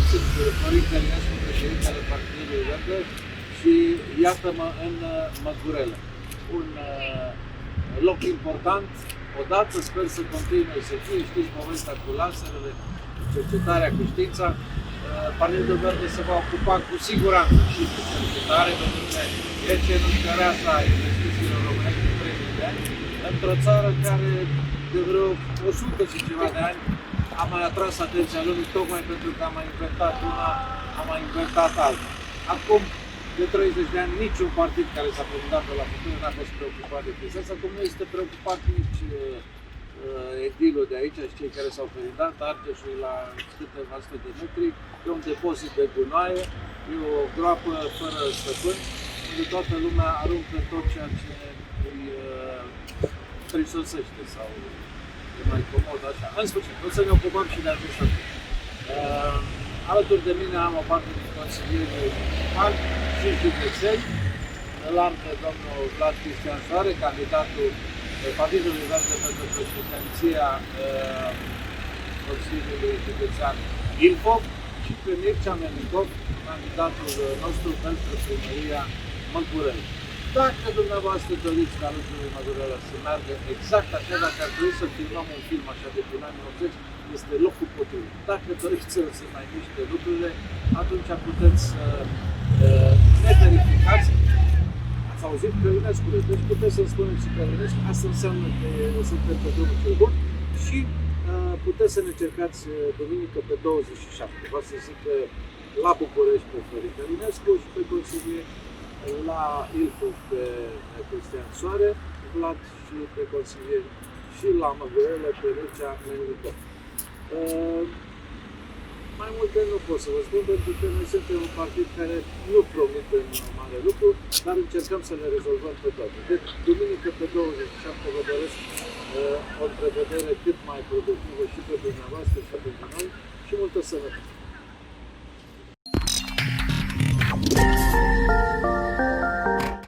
sunt Florin Călinescu, președintele Partidului Verde și iată-mă în Măgurele. Un loc important, odată sper să continue să fie, știți povestea cu laserele, cercetarea cu știința. Partidul Verde se va ocupa cu siguranță și cu cercetare, pentru că e cenușăreasa investițiilor românești de 30 de ani, într-o țară care de vreo 100 și ceva de ani a mai atras atenția lumii, tocmai pentru că a mai inventat una, a mai inventat alta. Acum, de 30 de ani, niciun partid care s-a prezentat pe la funcție n-a fost preocupat de chestia asta, cum nu este preocupat nici edilul de aici și cei care s-au prezentat. Argeșul la câteva sute de metri, e un depozit de gunoaie, e o groapă fără stăpân, unde toată lumea aruncă tot ceea ce îi prisosește sau e mai comod așa. În sfârșit, o să ne ocupăm și de acest lucru. Alături de mine am o parte din consilierii municipali și județeni. Îl am pe domnul Vlad Cristian Soare, candidatul Partidului Verde pentru președinția Consiliului Județean Ilfov, și pe Mircea Menicov, candidatul nostru pentru primăria Măgurele. Dacă dumneavoastră doriți ca lucrurile Măgurele să meargă exact așa, dacă ar trebui să filmăm un film așa de prin anii 80, este locul potrivit. Dacă doriți să mai miște lucrurile, atunci puteți să ne verificați. Ați auzit Călinescu, deci puteți să-mi spuneți și Călinescu, asta înseamnă că suntem pe drumul cel bun și puteți să ne cercați duminică pe 27. Vreau să zic că la București pe Florin Călinescu și pe consilier, la Ilfov pe Cristian Soare, Vlad și pe consilier, și la Măgurele pe Mircea Menicov. Mai multe nu pot să vă spun, pentru că noi suntem un partid care nu promite mare lucru, dar încercăm să le rezolvăm pe toate. Deci, duminică pe 27 vă doresc o întrevedere cât mai productivă și pe dumneavoastră și pentru noi și multă sănătate.